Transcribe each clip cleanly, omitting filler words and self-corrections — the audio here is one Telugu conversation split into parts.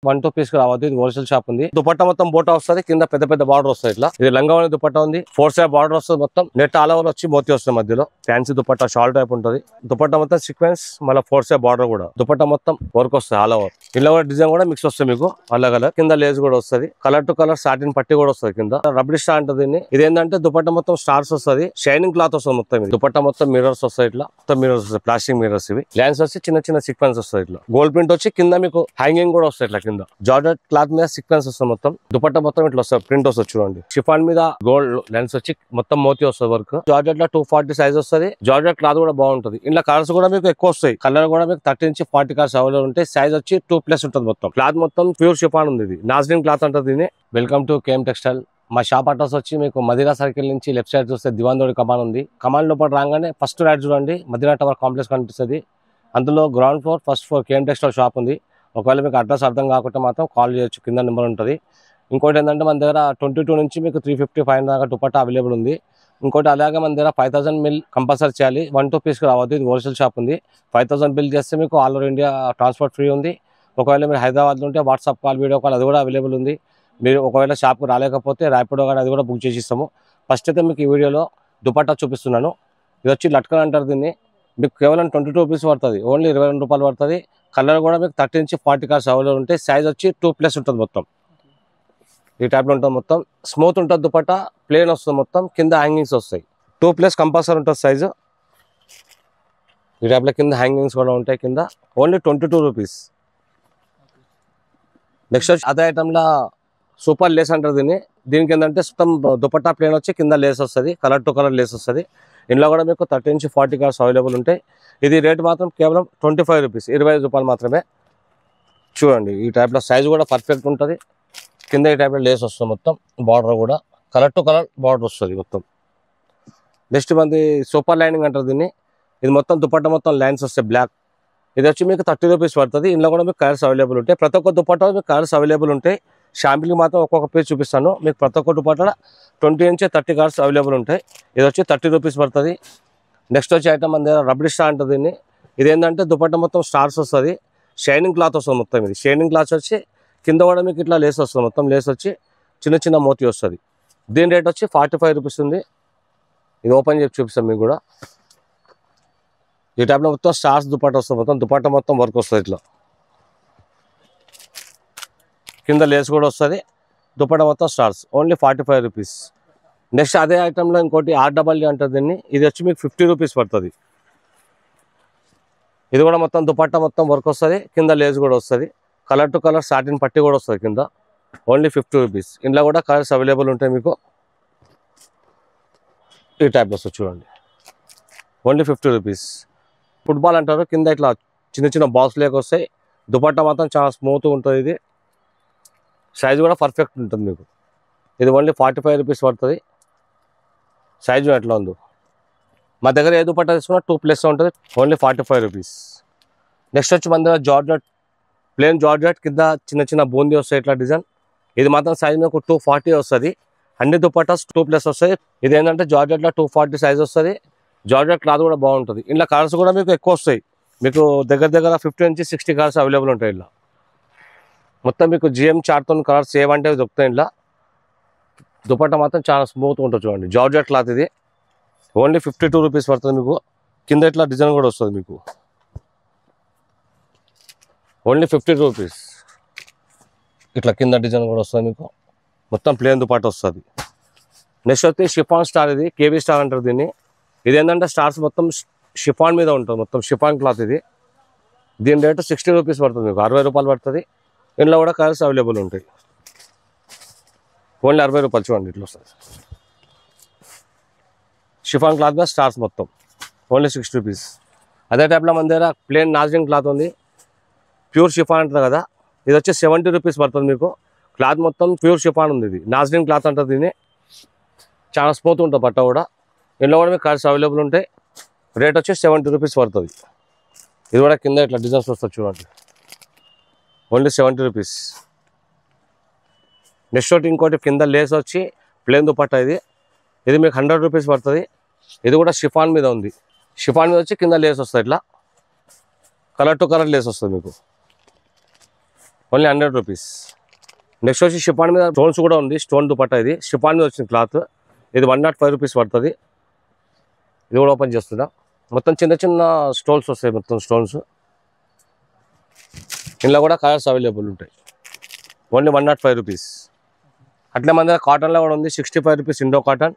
1-2 పీస్ రావద్దు. ఇది హోల్సేల్ షాప్ ఉంది. దుపట్టా మొత్తం బోటా వస్తుంది, కింద పెద్ద పెద్ద బార్డర్ వస్తుంది. ఇట్లా ఇది లంగావని దుపట్టా ఉంది. 4 సైడ్ బార్డర్ వస్తుంది. మొత్తం నెట్ ఆల్ ఓవర్ వచ్చి మోతి వస్తుంది మధ్యలో. ఫ్యాన్సీ దుపట్టా షాల్ టైప్ ఉంటుంది. దుపట్టా మొత్తం సీక్వెన్స్, మళ్ళీ 4 సైడ్ బార్డర్ కూడా. దుపట్టా మొత్తం వర్క్ వస్తుంది ఆల్ ఓవర్. ఇలా కూడా డిజైన్ కూడా మిక్స్ వస్తుంది మీకు అలా కలర్. కింద లేస్ కూడా వస్తుంది. కలర్ టు కలర్ సాటిన్ పట్టి కూడా వస్తుంది. కింద రబ్బర్ స్టార్ అంటది. ఇది ఏంటంటే దుపట్టా మొత్తం స్టార్స్ వస్తుంది, షైనింగ్ క్లాత్ వస్తుంది మొత్తం. ఇది దుపట్టా మొత్తం మిర్రర్స్ వస్తాయి. ఇట్లా మొత్తం మిర్రర్స్ వస్తాయి, ప్లాస్టిక్ మిర్రర్స్. ఇవి లైన్స్ వచ్చి చిన్న చిన్న సీక్వెన్స్ వస్తాయి. ఇట్లా గోల్డ్ ప్రింట్ వచ్చి కింద మీకు హ్యాంగింగ్ కూడా వస్తాయి. ఇట్లా కింద జార్జెట్ క్లాత్ మీద సీక్వెన్స్ వస్తుంది. మొత్తం దుపట్టా మొత్తం ఇట్లా వస్తుంది, ప్రింట్ వస్తుంది చూడండి. షిఫాన్ మీద గోల్డ్ లెన్స్ వచ్చి మొత్తం మోతి వస్తుంది వర్క్. జార్జెట్ లో 240 సైజ్ వస్తుంది. జార్జెట్ క్లాత్ కూడా బాగుంటుంది. ఇలా కలర్స్ కూడా మీకు ఎక్కువ వస్తాయి. కలర్ కూడా మీకు 30 నుంచి 40 కలర్స్ అవైలబుల్ ఉంటాయి. సైజ్ వచ్చి 2+ ఉంటుంది. మొత్తం క్లాత్ మొత్తం ప్యూర్ షిఫాన్ ఉంది. ఇది నాజ్లిన్ క్లాత్ అంటది. దీన్ని వెల్కమ్ టు కేఎం టెక్స్టైల్. మా షాప్ అడ్రస్ వచ్చి మీకు మదీనా సర్కిల్ నుంచి లెఫ్ట్ సైడ్ చూస్తే దివాన్దోడి కమాన్ ఉంది. కమాన్ లోపల రాగానే ఫస్ట్ రైట్ చూడండి, మదీనా టవర్ కాంప్లెక్స్ కనిపిస్తుంది. అందులో ground floor first floor KM textile shop ఉంది. ఒకవేళ మీకు అడ్రస్ అర్థం కాకుండా మాత్రం కాల్ చేయొచ్చు, కింద నెంబర్ ఉంటుంది. ఇంకోటి ఏంటంటే మన దగ్గర 22 నుంచి మీకు 355 దాకా దుపట్టా అవైలబుల్ ఉంది. ఇంకోటి అలాగే మన దగ్గర 5000 బిల్ కంపల్సరీ చేయాలి. 1-2 పీస్ రావద్దు. ఇది హోల్సేల్ షాప్ ఉంది. 5000 బిల్ చేస్తే మీకు all over India transport free ఉంది. ఒకవేళ మీరు హైదరాబాద్లో ఉంటే వాట్సాప్ కాల్, వీడియో కాల్ అది కూడా అవైలబుల్ ఉంది. మీరు ఒకవేళ షాప్కి రాలేకపోతే ర్యాపిడో కానీ అది కూడా బుక్ చేసి ఇస్తాము. ఫస్ట్ అయితే మీకు ఈ వీడియోలో దుపట్టా చూపిస్తున్నాను. ఇది వచ్చి లట్కన్ అంటారు. దీన్ని మీకు కేవలం 22 రూపీస్ పడుతుంది. ఓన్లీ 22 రూపాయలు పడుతుంది. కలర్ కూడా మీకు 30 నుంచి 40 కలర్స్ అవైలబుల్ ఉంటాయి. సైజ్ వచ్చి 2+ ఉంటుంది. మొత్తం ఈ టైప్లో ఉంటుంది. మొత్తం స్మూత్ ఉంటుంది. దుపట్టా ప్లేన్ వస్తుంది. మొత్తం కింద హ్యాంగింగ్స్ వస్తాయి. 2+ కంపల్సరీ ఉంటుంది సైజు. ఈ టైప్లో కింద హ్యాంగింగ్స్ కూడా ఉంటాయి. కింద ఓన్లీ 22 రూపీస్. నెక్స్ట్ వచ్చి అదే ఐటమ్లో సూపర్ లేస్ అంటారు. దీనికి ఏంటంటే మొత్తం దుపట్టా ప్లేన్ వచ్చి కింద లేస్ వస్తుంది, కలర్ టు కలర్ లేస్ వస్తుంది. ఇందులో కూడా మీకు 30 నుంచి 40 కలర్స్ అవైలబుల్ ఉంటాయి. ఇది రేట్ మాత్రం కేవలం 25 రూపీస్, 25 రూపాయలు మాత్రమే. చూడండి ఈ టైప్లో సైజు కూడా పర్ఫెక్ట్ ఉంటుంది. కింద ఈ టైప్లో లేస్ వస్తుంది. మొత్తం బార్డర్ కూడా కలర్ టు కలర్ బార్డర్ వస్తుంది మొత్తం. నెక్స్ట్ మంది సూపర్ లైనింగ్ అంటారు దీన్ని. ఇది మొత్తం దుపట్టా మొత్తం లైన్స్ వస్తాయి బ్లాక్. ఇది వచ్చి మీకు 30 రూపీస్ పడుతుంది. ఇందులో కూడా మీకు కలర్స్ అవైలబుల్ ఉంటాయి. ప్రతి ఒక్క దుపట్టా మీకు కలర్స్ అవైలబుల్ ఉంటాయి. షాంపిల్కి మాత్రం ఒక్కొక్క పీస్ చూపిస్తాను. మీకు ప్రతి ఒక్క దుపట్టా 20 నుంచి 30 కలర్స్ అవైలబుల్ ఉంటాయి. ఇది వచ్చి 30 రూపీస్ పడుతుంది. నెక్స్ట్ వచ్చే ఐటమ్ మన దగ్గర రబ్బర్ స్టార్ అంటుంది దీన్ని. ఇది ఏంటంటే దుపట్టా మొత్తం స్టార్స్ వస్తుంది, షైనింగ్ క్లాత్ వస్తుంది మొత్తం. ఇది షైనింగ్ క్లాత్ వచ్చి కింద కూడా మీకు ఇట్లా లేస్ వస్తుంది. మొత్తం లేస్ వచ్చి చిన్న చిన్న మోతి వస్తుంది. దీని రేట్ వచ్చి 45 రూపీస్ ఉంది. ఇది ఓపెన్ చేసి చూపిస్తాను మీకు కూడా. ఈ టైప్లో మొత్తం స్టార్స్ దుపట్టా వస్తుంది. మొత్తం దుపట్టా మొత్తం వర్క్ వస్తుంది. ఇట్లా కింద లేస్ కూడా వస్తుంది. దుపట్టా మొత్తం స్టార్స్ ఓన్లీ 45 రూపీస్. నెక్స్ట్ అదే ఐటెంలో ఇంకోటి RWD అంటుంది దీన్ని. ఇది వచ్చి మీకు 50 రూపీస్ పడుతుంది. ఇది కూడా మొత్తం దుపట్టా మొత్తం వర్క్ వస్తుంది. కింద లేస్ కూడా వస్తుంది. కలర్ టు కలర్ సాటిన్ పట్టి కూడా వస్తుంది కింద. Only 50 rupees. ఇందులో కూడా కలర్స్ అవైలబుల్ ఉంటాయి మీకు. ఈ టైప్లో వస్తుంది చూడండి. Only 50 rupees. ఫుట్బాల్ అంటారు. కింద ఇట్లా చిన్న చిన్న బాక్స్ లేక వస్తాయి. దుపట్టా మాత్రం చాలా స్మూత్గా ఉంటుంది. ఇది సైజు కూడా పర్ఫెక్ట్ ఉంటుంది మీకు. ఇది ఓన్లీ 45 రూపీస్ పడుతుంది. సైజు ఎట్లా ఉందో మా దగ్గర ఏ దుపట్టా తీసుకున్నా 2+ ఉంటుంది. Only 45 rupees. నెక్స్ట్ వచ్చి మన దగ్గర జార్జెట్ ప్లేన్ జార్జెట్ కింద చిన్న చిన్న బూందీ వస్తాయి ఇట్లా డిజైన్. ఇది మాత్రం సైజ్ మీకు 240 వస్తుంది. అన్ని దుపట్టాస్ 2+ వస్తాయి. ఇది ఏంటంటే జార్జెట్లో 240 సైజ్ వస్తుంది. జార్జెట్ క్లాత్ కూడా బాగుంటుంది. ఇలా కలర్స్ కూడా మీకు ఎక్కువ వస్తాయి. మీకు దగ్గర 50 నుంచి 60 కలర్స్ అవైలబుల్ ఉంటాయి. ఇలా మొత్తం మీకు GM చార్ట్తో కలర్స్ ఏమంటే దొరుకుతాయి. ఇలా దుపట్టా మాత్రం చాలా స్మూత్గా ఉంటుంది చూడండి. జార్జెట్ క్లాత్ ఇది. ఓన్లీ 52 రూపీస్ పడుతుంది మీకు. కింద ఇట్లా డిజైన్ కూడా వస్తుంది మీకు. Only 50 rupees. ఇట్లా కింద డిజైన్ కూడా వస్తుంది మీకు. మొత్తం ప్లేన్ దుపట్టా వస్తుంది. నెక్స్ట్ వచ్చి షిఫాన్ స్టార్. ఇది KB స్టార్ అంటారు దీన్ని. ఇది ఏంటంటే స్టార్స్ మొత్తం షిఫాన్ మీద ఉంటుంది. మొత్తం షిఫాన్ క్లాత్ ఇది. దీని రేటు 60 రూపీస్ పడుతుంది మీకు. 60 రూపాయలు పడుతుంది. ఇందులో కూడా కలర్స్ అవైలబుల్ ఉంటాయి. ఓన్లీ 60 రూపాయలు. చూడండి ఇట్లా వస్తుంది. షిఫాన్ క్లాత్ మీద స్టార్స్ మొత్తం ఓన్లీ 60 రూపీస్. అదే టైప్లో మన దగ్గర ప్లేన్ నాజిలిన్ క్లాత్ ఉంది. ప్యూర్ షిఫాన్ అంటారు కదా. ఇది వచ్చి 70 రూపీస్ పడుతుంది మీకు. క్లాత్ మొత్తం ప్యూర్ షిఫాన్ ఉంది. ఇది నాజిలిన్ క్లాత్ అంటారు దీన్ని. చాలా స్మూత్ ఉంటుంది బట్ట కూడా. ఇందులో కూడా మీకు కలర్స్ అవైలబుల్ ఉంటాయి. రేట్ వచ్చి 70 రూపీస్ పడుతుంది. ఇది కూడా కింద ఇట్లా డిజైన్స్ వస్తుంది చూడండి. Only 70 rupees. నెక్స్ట్ ఒకటి ఇంకోటి కింద లేస్ వచ్చి ప్లేన్ దుపట్టా. ఇది మీకు 100 రూపీస్ పడుతుంది. ఇది కూడా షిఫాన్ మీద ఉంది. షిఫాన్ మీద వచ్చి కింద లేస్ వస్తుంది. ఇట్లా కలర్ టు కలర్ లేస్ వస్తుంది మీకు. Only 100 rupees. నెక్స్ట్ వచ్చి షిఫాన్ మీద స్టోన్స్ కూడా ఉంది. స్టోన్ దుపట్టా ఇది షిఫాన్ మీద వచ్చిన క్లాత్. ఇది 105 రూపీస్ పడుతుంది. ఇది కూడా ఓపెన్ చేస్తున్నా. మొత్తం చిన్న చిన్న స్టోన్స్ వస్తాయి. మొత్తం స్టోన్స్ ఇందులో కూడా కలర్స్ అవైలబుల్ ఉంటాయి. Only 105 rupees. అట్లే మన దగ్గర కాటన్లో కూడా ఉంది. 65 rupees Indo cotton.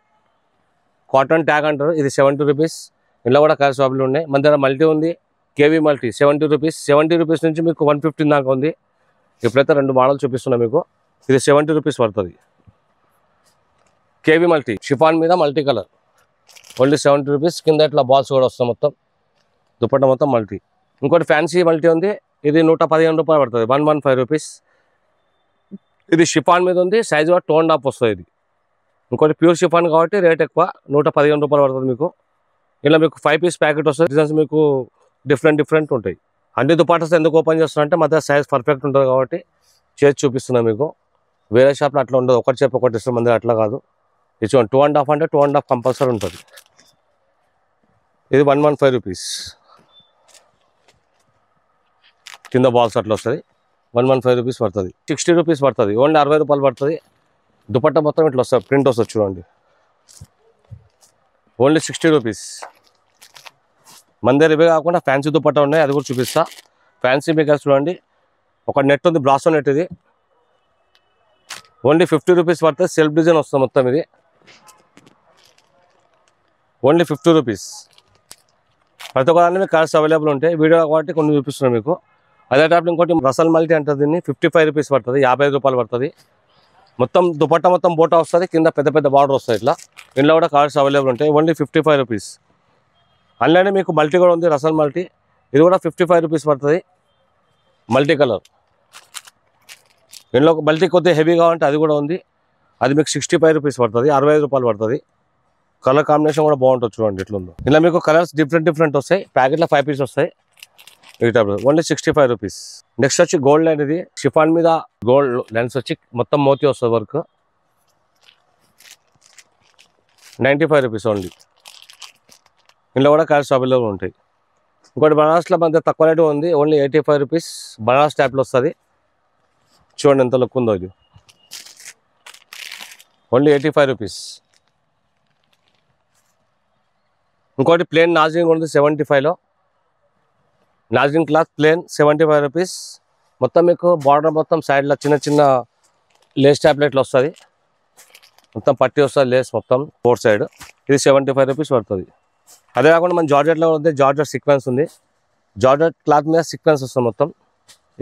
Cotton tag అంటారు. ఇది 70 రూపీస్. ఇందులో కూడా కలర్స్ అవైలబుల్ ఉన్నాయి. మన దగ్గర మల్టీ ఉంది. KV multi 70 rupees. 70 రూపీస్ నుంచి మీకు 115 దాకా ఉంది. ఇప్పుడైతే 2 మోడల్ చూపిస్తున్నా మీకు. ఇది 70 రూపీస్ పడుతుంది. కేవీ మల్టీ షిఫాన్ మీద మల్టీ కలర్ ఓన్లీ 70 రూపీస్. కింద ఇట్లా బాల్స్ కూడా వస్తాయి. మొత్తం దుపట్టా మొత్తం మల్టీ. ఇంకోటి ఫ్యాన్సీ మల్టీ ఉంది. ఇది 115 రూపాయలు పడుతుంది. 115 రూపీస్. ఇది షిఫాన్ మీద ఉంది. సైజ్ కూడా 2.5 వస్తుంది ఇది. ఇంకోటి ప్యూర్ షిఫాన్ కాబట్టి రేట్ ఎక్కువ. 115 రూపాయలు పడుతుంది మీకు. ఇలా మీకు 5 పీస్ ప్యాకెట్ వస్తుంది. డిజైన్స్ మీకు డిఫరెంట్ ఉంటాయి. అన్ని దుపట్టాస్ ఎందుకు ఓపెన్ చేస్తున్నా అంటే మధ్య సైజ్ పర్ఫెక్ట్ ఉంటుంది కాబట్టి చేసి చూపిస్తున్నా మీకు. వేరే షాప్లో అట్లా ఉండదు. ఒకటి చెప్పి ఒకటి ఇస్తాం. మంది అట్లా కాదు. ఇది 2.5 అంటే 2.5 కంపల్సరీ ఉంటుంది. ఇది 115 రూపీస్. కింద బాల్స్ అట్లా వస్తుంది. 115 రూపీస్ పడుతుంది. 60 రూపీస్ పడుతుంది. ఓన్లీ 60 రూపాయలు పడుతుంది. దుపట్టా మొత్తం ఇట్లా వస్తుంది. ప్రింట్ వస్తుంది చూడండి. Only 60 rupees. మన దగ్గర ఇవే కాకుండా ఫ్యాన్సీ దుపట్టా ఉన్నాయి. అది కూడా చూపిస్తా. ఫ్యాన్సీ మీకు చూడండి. ఒక నెట్ ఉంది. Brasso net. ఇది ఓన్లీ 50 రూపీస్ పడుతుంది. సెల్ఫ్ డిజైన్ వస్తుంది మొత్తం. ఇది ఓన్లీ 50 రూపీస్. ప్రతి ఒక్క దాన్ని మీకు కలర్స్ అవైలబుల్ ఉంటాయి. వీడియో కాబట్టి కొన్ని చూపిస్తున్నాను మీకు. అదే టైప్ ఇంకోటి రసల్ మల్టీ అంటారు. దీన్ని 55 రూపీస్ పడుతుంది. 55 రూపాయలు పడుతుంది. మొత్తం దుపట్టా మొత్తం బోటా వస్తుంది. కింద పెద్ద బార్డర్ వస్తుంది. ఇట్లా ఇందులో కూడా కలర్స్ అవైలబుల్ ఉంటాయి. Only 55 rupees. అందులోనే మీకు మల్టీ కూడా ఉంది. Russell multi. ఇది కూడా 55 రూపీస్ పడుతుంది. Multi colour. ఇందులో మల్టీ కొద్దిగా హెవీ కావాలంటే అది కూడా ఉంది. అది మీకు 65 రూపీస్ పడుతుంది. 65 రూపాయలు పడుతుంది. కలర్ కాంబినేషన్ కూడా బాగుంటుంది చూడండి ఎట్లుందో. ఇలా మీకు కలర్స్ డిఫరెంట్ వస్తాయి. ప్యాకెట్లో 5 పీస్ వస్తాయి. ఈ టైప్ ఓన్లీ 65 రూపీస్. నెక్స్ట్ వచ్చి గోల్డ్ లైన్. ఇది షిఫాన్ మీద గోల్డ్ లైన్స్ వచ్చి మొత్తం మోతీ వస్తుంది వర్క్. 95 rupees only. ఇందులో కూడా కలర్స్ అవైలబుల్ ఉంటాయి. ఇంకోటి బనారస్లో మన తక్కువ రేటు ఉంది. Only 85 rupees. బనారస్ టైప్లో వస్తుంది. చూడండి ఎంత లుక్ ఉందో ఇది. Only 85 rupees. ఇంకోటి ప్లేన్ నాజింగ్ ఉంది 75లో. నాజింగ్ క్లాత్ ప్లేన్ 75 రూపీస్. మొత్తం మీకు బార్డర్ మొత్తం సైడ్లో చిన్న లేస్ ట్యాబ్లెట్లు వస్తుంది. మొత్తం పట్టి వస్తుంది లేస్ మొత్తం 4 సైడ్. ఇది 75 రూపీస్ పడుతుంది. అదే కాకుండా మన జార్జెట్లో ఉంది. జార్జెట్ సీక్వెన్స్ ఉంది. జార్జెట్ క్లాత్ మీద సీక్వెన్స్ వస్తుంది మొత్తం.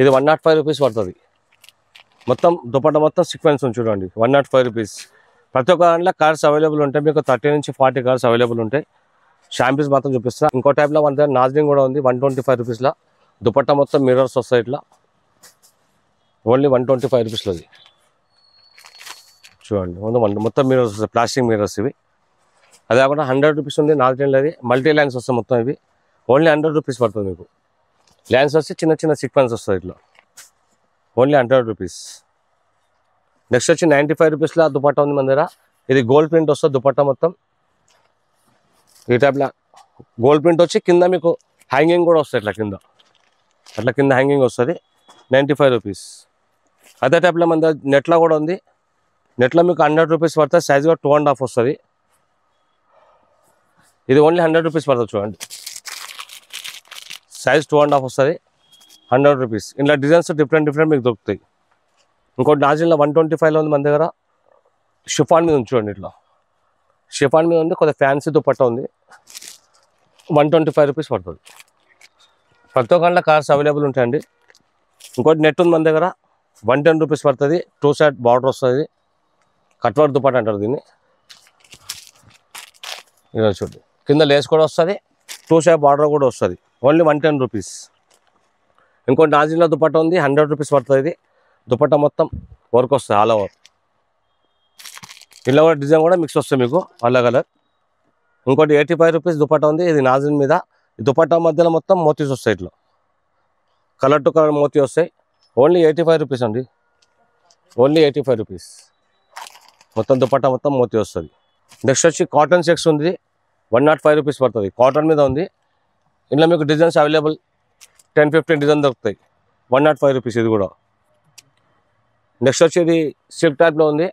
ఇది 105 రూపీస్ పడుతుంది. మొత్తం దుపట్టా మొత్తం సీక్వెన్స్ ఉంది చూడండి. 105 రూపీస్. ప్రతి ఒక్క దాంట్లో కలర్స్ అవైలబుల్ ఉంటాయి. మీకు 30 నుంచి 40 కలర్స్ అవైలబుల్ ఉంటాయి. షాంపీస్ మాత్రం చూపిస్తా. ఇంకో టైప్లో మన దగ్గర నాజింగ్ కూడా ఉంది. 125 రూపీస్లో. దుపట్టా మొత్తం మిర్రర్స్ వస్తాయి ఇట్లా. ఓన్లీ 125 రూపీస్లో. అది చూడండి మొత్తం మిర్రర్స్ వస్తాయి. ప్లాస్టిక్ మిర్రర్స్ ఇవి. అదే కాకుండా 100 రూపీస్ ఉంది. నాజింగ్లో అది మల్టీ లైన్స్ వస్తాయి మొత్తం ఇవి. ఓన్లీ 100 రూపీస్ పడుతుంది మీకు. లైన్స్ వచ్చి చిన్న సీక్వెన్స్ వస్తుంది ఇట్లా. Only 100 rupees. నెక్స్ట్ వచ్చి 95 రూపీస్లో దుపట్టా ఉంది మన దగ్గర. ఇది గోల్డ్ ప్రింట్ వస్తుంది దుపట్టా మొత్తం. ఈ టైప్లో గోల్డ్ ప్రింట్ వచ్చి కింద మీకు హ్యాంగింగ్ కూడా వస్తుంది ఇట్లా కింద. అట్లా కింద హ్యాంగింగ్ వస్తుంది. 95 రూపీస్. అదే టైప్లో మన దగ్గర నెట్లో కూడా ఉంది. నెట్లో మీకు 100 రూపీస్ పడుతుంది. సైజ్ కూడా 2.5 వస్తుంది. ఇది ఓన్లీ 100 రూపీస్ పడుతుంది చూడండి. సైజ్ 2.5 వస్తుంది. 100 రూపీస్. ఇలా డిజైన్స్ డిఫరెంట్ మీకు దొరుకుతాయి. ఇంకోటి నాజిల్లో 125లో ఉంది మన దగ్గర. షిఫాన్ మీద ఉంది చూడండి ఇట్లా. షిఫాన్ మీద ఉంది. కొద్దిగా ఫ్యాన్సీ దుపట్టా ఉంది. 125 రూపీస్ పడుతుంది. ప్రతి ఒక్కళ్ళ కలర్స్ అవైలబుల్ ఉంటాయండి. ఇంకోటి నెట్ ఉంది మన దగ్గర. 110 రూపీస్ పడుతుంది. 2 సైడ్ బార్డర్ వస్తుంది. కట్వర్క్ దుపట్టా అంటారు దీన్ని. ఇలా చూడండి. కింద లేస్ కూడా వస్తుంది. 2 సైడ్ బార్డర్ కూడా వస్తుంది. Only 110 rupees. ఇంకోటి నాజిల్లో దుపట్టా ఉంది. 100 రూపీస్ పడుతుంది. ఇది దుపట్టా మొత్తం వర్క్ వస్తుంది ఆల్ ఓవర్. ఇలా కూడా డిజైన్ కూడా మిక్స్ వస్తుంది మీకు అలగ్. ఇంకోటి 85 రూపీస్ దుపట్టా ఉంది. ఇది నాజిన్ మీద. ఈ దుపట్టా మధ్యలో మొత్తం మోతీస్ వస్తాయి ఇట్లా. కలర్ టు కలర్ మోతీ వస్తాయి. ఓన్లీ 85 రూపీస్ అండి. Only 85 rupees. మొత్తం దుపట్టా మొత్తం మోతీ వస్తుంది. నెక్స్ట్ వచ్చి కాటన్ చెక్స్ ఉంది. 105 రూపీస్ పడుతుంది. కాటన్ మీద ఉంది. ఇందులో మీకు డిజైన్స్ అవైలబుల్ 10-15 డిజైన్ దొరుకుతాయి. 105 రూపీస్. ఇది కూడా నెక్స్ట్ వచ్చి ఇది సిల్క్ టైప్లో ఉంది,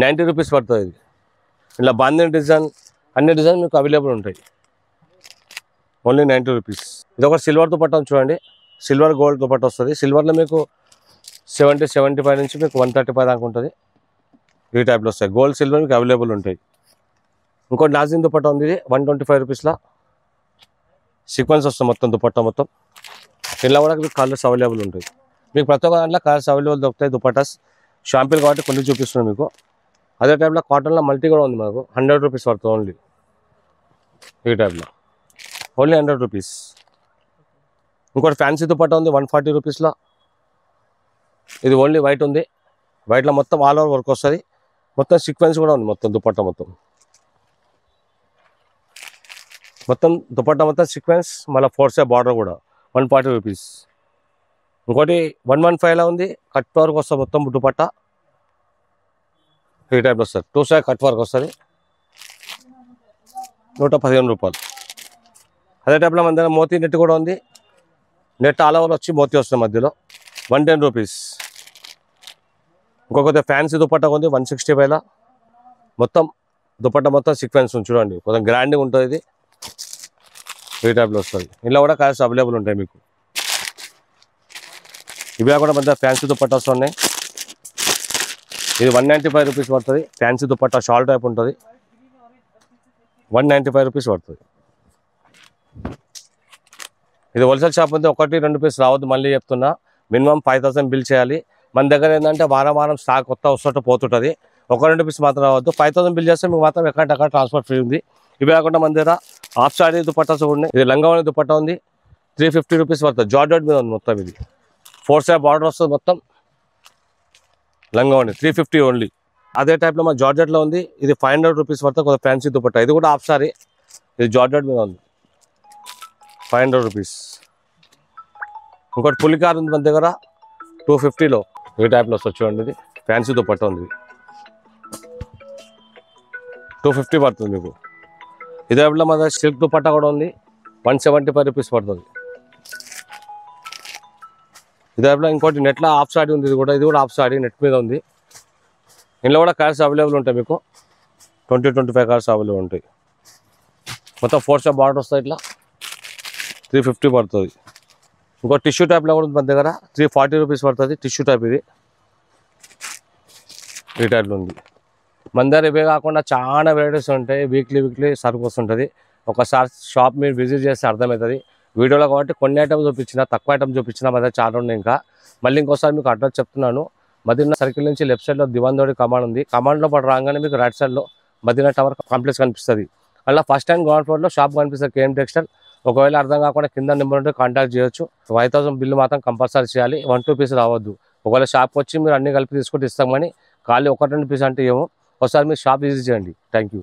90 రూపీస్ పడుతుంది. ఇది ఇలా బాందిని డిజైన్, అన్ని డిజైన్ మీకు అవైలబుల్ ఉంటాయి. Only 90 rupees. ఇది ఒక సిల్వర్ దుపట్టా చూడండి, సిల్వర్ గోల్డ్ దుపట్టా వస్తుంది. సిల్వర్లో మీకు 75 నుంచి మీకు 135 దాకా ఉంటుంది. ఈ టైప్లో వస్తాయి. గోల్డ్ సిల్వర్ మీకు అవైలబుల్ ఉంటాయి. ఇంకోటి నాజిన్ దుపట్టా ఉంది, ఇది 125 రూపీస్లో సీక్వెన్స్ వస్తుంది మొత్తం దుపట్టా మొత్తం. ఇలా కూడా మీకు కలర్స్ అవైలబుల్ ఉంటాయి. మీకు ప్రతి ఒక్క దాంట్లో కలర్స్ అవైలబుల్ దొరుకుతాయి. దుపట్టాస్ షాంపిల్ కాబట్టి కొన్ని చూపిస్తున్నాను మీకు. అదే టైప్లో కాటన్లో మల్టీ కూడా ఉంది మనకు, 100 రూపీస్ పడుతుంది ఓన్లీ. ఈ టైప్లో ఓన్లీ 100 రూపీస్. ఇంకోటి ఫ్యాన్సీ దుపట్టా ఉంది 140 రూపీస్లో. ఇది ఓన్లీ వైట్ ఉంది, వైట్లో మొత్తం ఆల్ ఓవర్ వర్క్ వస్తుంది. మొత్తం సీక్వెన్స్ కూడా ఉంది మొత్తం దుపట్టా మొత్తం. మొత్తం దుపట్టా మొత్తం సీక్వెన్స్, మళ్ళీ 4 సైడ్ బార్డర్ కూడా 140 రూపీస్. ఇంకోటి 115లో ఉంది, కట్ వర్క్ వస్తుంది మొత్తం దుపట్టా. ఈ టైప్లో వస్తుంది, 2 సైడ్ కట్ వర్క్ వస్తుంది, 115 రూపాయలు. అదే టైప్లో మన దగ్గర మోతీ నెట్ కూడా ఉంది. నెట్ ఆల్ ఓవర్ వచ్చి మోతీ వస్తుంది మధ్యలో, 110 రూపీస్. ఇంకొక ఫ్యాన్సీ దుపట్టా ఉంది 165లో. మొత్తం దుపట్టా మొత్తం సీక్వెన్స్ ఉంది చూడండి, కొంచెం గ్రాండ్గా ఉంటుంది. ఇది ఈ టైప్లో వస్తుంది. ఇలా కూడా కలర్స్ అవైలబుల్ ఉంటాయి మీకు. ఇవి కూడా మన ఫ్యాన్సీ దుపట్టా వస్తున్నాయి. ఇది 195 రూపీస్ పడుతుంది. ఫ్యాన్సీ దుపట్టా షాల్ టైప్ ఉంటుంది, 195 రూపీస్ పడుతుంది. ఇది హోల్సేల్ షాప్ ఉంది, 1-2 పీస్ రావద్దు. మళ్ళీ చెప్తున్నా, మినిమం 5000 బిల్ చేయాలి. మన దగ్గర ఏంటంటే వారం వారం స్టాక్ కొత్త వస్తుంటే పోతుంటుంది. 1-2 పీస్ మాత్రం రావద్దు. 5000 బిల్ చేస్తే మీకు మాత్రం ఎక్కడ ట్రాన్స్పోర్ట్ ఫ్రీ ఉంది. ఇవి కాకుండా మన దగ్గర హాఫ్ సారీ దుపట్టాస్ ఉన్నాయి. ఇది లంగావని దుపట్టా ఉంది, 350 రూపీస్ పడుతుంది. జార్జెట్ మీద ఉంది మొత్తం. ఇది 4 సైడ్ బార్డర్ వస్తుంది మొత్తం. లంగావని 350 ఓన్లీ. అదే టైప్లో మన జార్జెట్లో ఉంది, ఇది 500 రూపీస్ పడుతుంది. కొంత ఫ్యాన్సీ దుపట్టా, ఇది కూడా హాఫ్ సారీ. ఇది జార్జెట్ మీద ఉంది, 500 రూపీస్. ఇంకోటి పులికార్ ఉంది మన దగ్గర 250లో. ఈ టైప్లో వస్తుంది చూడండి, ఇది ఫ్యాన్సీ దుపట్టా ఉంది, 250 పడుతుంది మీకు. ఇదే టైప్లో మన దగ్గర సిల్క్ దుపట్టా కూడా ఉంది, 175 రూపీస్ పడుతుంది. ఇదే టైప్లో ఇంకోటి నెట్లో హాఫ్ సారీ ఉంది, ఇది కూడా హాఫ్ సారీ నెట్ మీద ఉంది. ఇందులో కూడా కలర్స్ అవైలబుల్ ఉంటాయి మీకు, 20-25 కలర్స్ అవైలబుల్ ఉంటాయి. మొత్తం 4 సైడ్ బార్డర్ వస్తాయి, ఇట్లా 350 పడుతుంది. ఇంకో టిష్యూ టైప్లో కూడా ఉంది మన దగ్గర, 340 రూపీస్ పడుతుంది. టిష్యూ టైప్ ఇది, ఈ టైప్లో ఉంది మన దగ్గర. ఇవే కాకుండా చాలా వెరైటీస్ ఉంటాయి. వీక్లీ సరుకు వస్తుంటుంది. ఒకసారి షాప్ మీరు విజిట్ చేస్తే అర్థమవుతుంది. వీడియోలో కాబట్టి కొన్ని ఐటమ్స్ చూపించిన, తక్కువ ఐటమ్స్ చూపించిన మన దగ్గర చాలా ఉన్నాయి. ఇంకా మళ్ళీ ఇంకోసారి మీకు అడ్రస్ చెప్తున్నాను. మదీనా సర్కిల్ నుంచి లెఫ్ట్ సైడ్లో దివాన్దోడి కమాండ్ ఉంది. కమాండ్లో పాటు రాగానే మీకు రైట్ సైడ్లో మదీనా టవర్ కాంప్లెక్స్ కనిపిస్తుంది. అలా ఫస్ట్ టైం గ్రౌండ్ ఫ్లోర్లో షాప్ కనిపిస్తుంది, కేఎం టెక్స్టైల్. ఒకవేళ అర్థం కాకుండా కింద నెంబర్ ఉంటే కాంటాక్ట్ చేయొచ్చు. 5000 బిల్లు మాత్రం కంపల్సరీ చేయాలి, 1-2 పీస్ రావద్దు. ఒకవేళ షాప్కి వచ్చి మీరు అన్ని కలిపి తీసుకుంటే ఇస్తాం, కానీ ఖాళీ 1-2 పీస్ అంటే ఏమో. ఒకసారి మీరు షాప్ విజిట్ చేయండి. Thank you.